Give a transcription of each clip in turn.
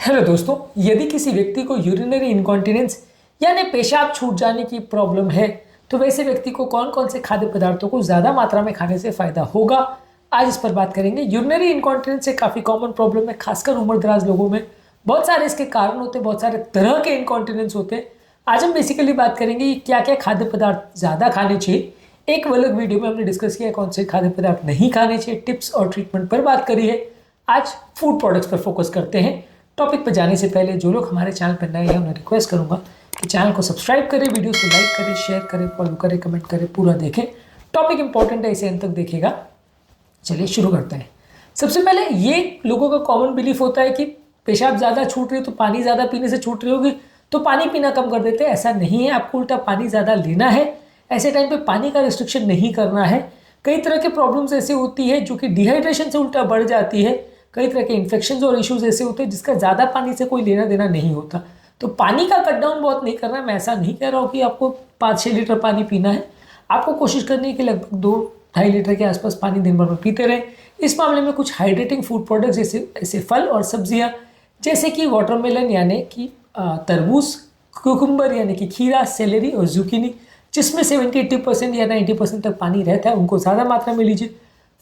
Hello दोस्तों, यदि किसी व्यक्ति को यूरिनरी इनकॉन्टिनेंस यानी पेशाब छूट जाने की प्रॉब्लम है तो वैसे व्यक्ति को कौन कौन से खाद्य पदार्थों को ज़्यादा मात्रा में खाने से फायदा होगा, आज इस पर बात करेंगे। यूरिनरी इनकॉन्टिनेंस एक काफ़ी कॉमन प्रॉब्लम है, खासकर उम्रदराज लोगों में। बहुत सारे इसके कारण होते हैं, बहुत सारे तरह के इनकॉन्टिनेंस होते हैं। आज हम बेसिकली बात करेंगे कि क्या क्या खाद्य पदार्थ ज़्यादा खाने चाहिए। एक अलग वीडियो में हमने डिस्कस किया कौन से खाद्य पदार्थ नहीं खाने चाहिए, टिप्स और ट्रीटमेंट पर बात करी है। आज फूड प्रोडक्ट्स पर फोकस करते हैं। टॉपिक पर जाने से पहले जो लोग हमारे चैनल पर नए हैं उन्हें रिक्वेस्ट करूंगा कि चैनल को सब्सक्राइब करें, वीडियोस को लाइक करें, शेयर करें, फॉलो करें, कमेंट करें, पूरा देखें। टॉपिक इंपॉर्टेंट है, इसे अंत तक देखिएगा। चलिए शुरू करते हैं। सबसे पहले ये लोगों का कॉमन बिलीफ होता है कि पेशाब ज़्यादा छूट रही है तो पानी ज़्यादा पीने से छूट रही होगी, तो पानी पीना कम कर देते हैं। ऐसा नहीं है, आपको उल्टा पानी ज़्यादा लेना है। ऐसे टाइम पे पानी का रिस्ट्रिक्शन नहीं करना है। कई तरह के प्रॉब्लम्स ऐसे होती है जो कि डिहाइड्रेशन से उल्टा बढ़ जाती है। कई तरह के इन्फेक्शंस और इश्यूज ऐसे होते हैं जिसका ज़्यादा पानी से कोई लेना देना नहीं होता। तो पानी का कट डाउन बहुत नहीं करना है। मैं ऐसा नहीं कह रहा हूँ कि आपको 5-6 लीटर पानी पीना है। आपको कोशिश करनी है कि लगभग 2-2.5 लीटर के आसपास पानी दिन भर में पीते रहें। इस मामले में कुछ हाइड्रेटिंग फूड प्रोडक्ट्स जैसे फल और सब्जियाँ, जैसे कि वाटरमेलन यानी कि तरबूज, कुकुम्बर यानी कि खीरा, सेलेरी और जुकीनी, जिसमें 70-80% या 90% तक पानी रहता है, उनको ज़्यादा मात्रा में लीजिए।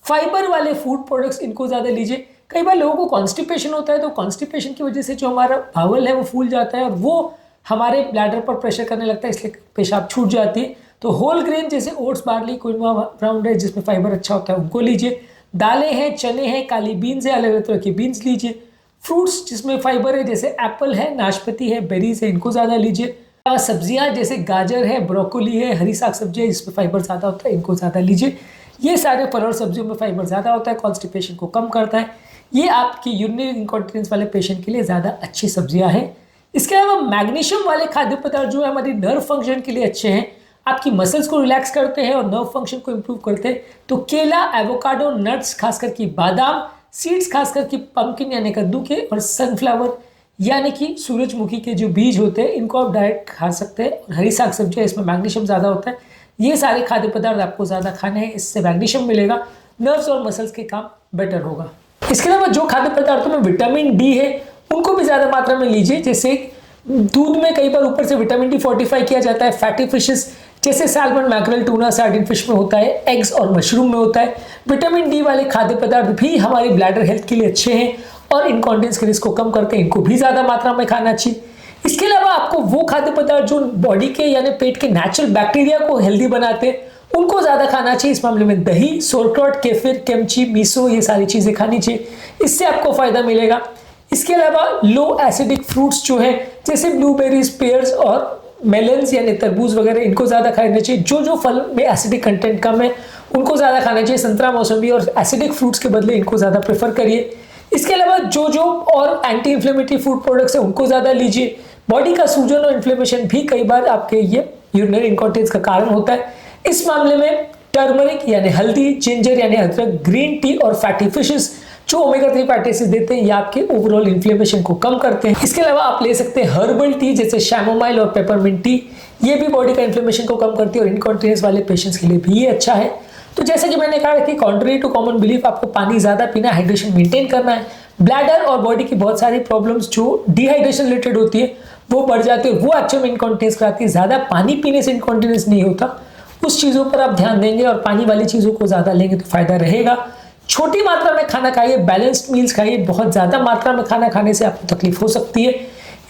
फाइबर वाले फूड प्रोडक्ट्स इनको ज़्यादा लीजिए। कई बार लोगों को कॉन्स्टिपेशन होता है, तो कॉन्स्टिपेशन की वजह से जो हमारा बावल है वो फूल जाता है और वो हमारे ब्लैडर पर प्रेशर करने लगता है, इसलिए पेशाब छूट जाती है। तो होल ग्रेन जैसे oats, barley, quinoa, brown rice जिसमें फाइबर अच्छा होता है उनको लीजिए। दालें हैं, चने हैं, काली बीन्स है, अलग अलग तरह की बीन्स लीजिए। फ्रूट्स जिसमें फाइबर है जैसे एप्पल है, नाशपाती है, बेरीज है, इनको ज़्यादा लीजिए। सब्जियां जैसे गाजर है, ब्रोकोली है, हरी साग सब्जियाँ जिसमें फाइबर ज़्यादा होता है, इनको ज़्यादा लीजिए। ये सारे फल और सब्जियों में फाइबर ज़्यादा होता है, कॉन्स्टिपेशन को कम करता है। ये आपकी यूरिनरी इनकॉन्टिनेंस वाले पेशेंट के लिए ज़्यादा अच्छी सब्जियां हैं। इसके अलावा मैग्नीशियम वाले खाद्य पदार्थ जो है हमारी नर्व फंक्शन के लिए अच्छे हैं, आपकी मसल्स को रिलैक्स करते हैं और नर्व फंक्शन को इम्प्रूव करते हैं। तो केला, एवोकाडो, नट्स खासकर की बादाम, सीड्स खासकर की पंपकिन यानी कद्दू के, और सनफ्लावर यानी कि सूरजमुखी के जो बीज होते हैं, इनको आप डायरेक्ट खा सकते हैं। और हरी साग सब्जियाँ, इसमें मैग्नीशियम ज़्यादा होता है। ये सारे खाद्य पदार्थ आपको ज़्यादा खाने हैं, इससे मैग्नीशियम मिलेगा, नर्व्स और मसल्स के काम बेटर होगा। इसके अलावा जो खाद्य पदार्थों में विटामिन डी है उनको भी ज़्यादा मात्रा में लीजिए। जैसे दूध में कई बार ऊपर से विटामिन डी फोर्टिफाई किया जाता है। फैटी फिशेस जैसे salmon, mackerel, tuna, sardine fish में होता है, एग्स और मशरूम में होता है। विटामिन डी वाले खाद्य पदार्थ भी हमारी ब्लैडर हेल्थ के लिए अच्छे हैं और इनकॉन्टिनेंस के रिस्क को कम करते हैं, इनको भी ज़्यादा मात्रा में खाना चाहिए। इसके अलावा आपको वो खाद्य पदार्थ जो बॉडी के यानी पेट के नेचुरल बैक्टीरिया को हेल्दी बनाते हैं उनको ज़्यादा खाना चाहिए। इस मामले में दही, सोरक्रॉट, केफिर, किमची, मिसो, ये सारी चीज़ें खानी चाहिए, इससे आपको फ़ायदा मिलेगा। इसके अलावा लो एसिडिक फ्रूट्स जो है जैसे ब्लूबेरीज, पेयर्स और मेलन्स यानी तरबूज वगैरह, इनको ज़्यादा खाना चाहिए। जो फल में एसिडिक कंटेंट कम है उनको ज़्यादा खाना चाहिए। संतरा, मौसम्बी और एसिडिक फ्रूट्स के बदले इनको ज़्यादा प्रेफर करिए। इसके अलावा जो और एंटी इन्फ्लेमेटरी फूड प्रोडक्ट्स है उनको ज़्यादा लीजिए। बॉडी का सूजन और इन्फ्लेमेशन भी कई बार आपके ये यूरिनरी इनकॉन्टिनेंस का कारण होता है। इस मामले में टर्मरिक यानी हल्दी, जिंजर यानी अदरक, ग्रीन टी और फैटी फिशेस जो ओमेगा 3 फैटी एसिड देते हैं, ये आपके ओवरऑल इन्फ्लेमेशन को कम करते हैं। इसके अलावा आप ले सकते हैं हर्बल टी जैसे शैमोमाइल और पेपरमिंट टी, ये भी बॉडी का इन्फ्लेमेशन को कम करती है और इनकॉन्टिनेंस वाले पेशेंट्स के लिए भी ये अच्छा है। तो जैसे कि मैंने कहा कि कॉन्ट्ररी टू कॉमन बिलीफ, आपको पानी ज़्यादा पीना, हाइड्रेशन मेंटेन करना है। ब्लैडर और बॉडी की बहुत सारी प्रॉब्लम्स जो डिहाइड्रेशन रिलेटेड होती है वो बढ़ जाती है, वो एक्चुअल में इनकॉन्टिनेंस कराती है। ज़्यादा पानी पीने से इनकॉन्टिनेंस नहीं होता, उस चीज़ों पर आप ध्यान देंगे और पानी वाली चीज़ों को ज़्यादा लेंगे तो फायदा रहेगा। छोटी मात्रा में खाना खाइए, बैलेंस्ड मील्स खाइए। बहुत ज़्यादा मात्रा में खाना खाने से आपको तकलीफ हो सकती है।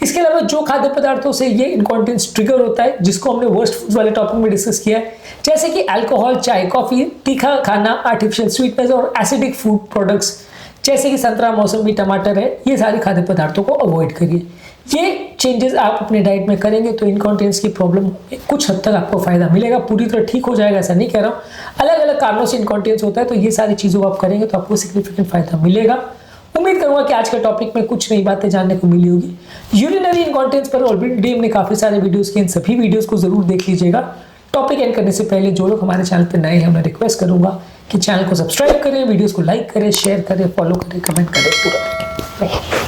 इसके अलावा जो खाद्य पदार्थों से ये इनकॉन्टिनेंस ट्रिगर होता है, जिसको हमने वर्स्ट फूड्स वाले टॉपिक में डिस्कस किया है, जैसे कि अल्कोहल, चाय, कॉफ़ी, तीखा खाना, आर्टिफिशियल स्वीटनेस और एसिडिक फूड प्रोडक्ट्स जैसे कि संतरा, मौसम्बी, टमाटर है, ये सारे खाद्य पदार्थों को अवॉइड करिए। ये चेंजेस आप अपने डाइट में करेंगे तो इनकॉन्टिनेंस की प्रॉब्लम में कुछ हद तक आपको फायदा मिलेगा। पूरी तरह ठीक हो जाएगा ऐसा नहीं कह रहा हूँ, अलग अलग कारणों से इनकॉन्टिनेंस होता है, तो ये सारी चीज़ों को आप करेंगे तो आपको सिग्निफिकेंट फायदा मिलेगा। उम्मीद करूंगा कि आज के टॉपिक में कुछ नई बातें जानने को मिली होगी। यूरिनरी इनकॉन्टिनेंस पर ऑलरेडी हमने काफ़ी सारे वीडियोज़ किए, इन सभी वीडियोज़ को जरूर देख लीजिएगा। टॉपिक एंड करने से पहले जो लोग हमारे चैनल पर नए हैं उन्हें रिक्वेस्ट करूंगा कि चैनल को सब्सक्राइब करें, वीडियोज़ को लाइक करें, शेयर करें, फॉलो करें, कमेंट करें, पूरा करें।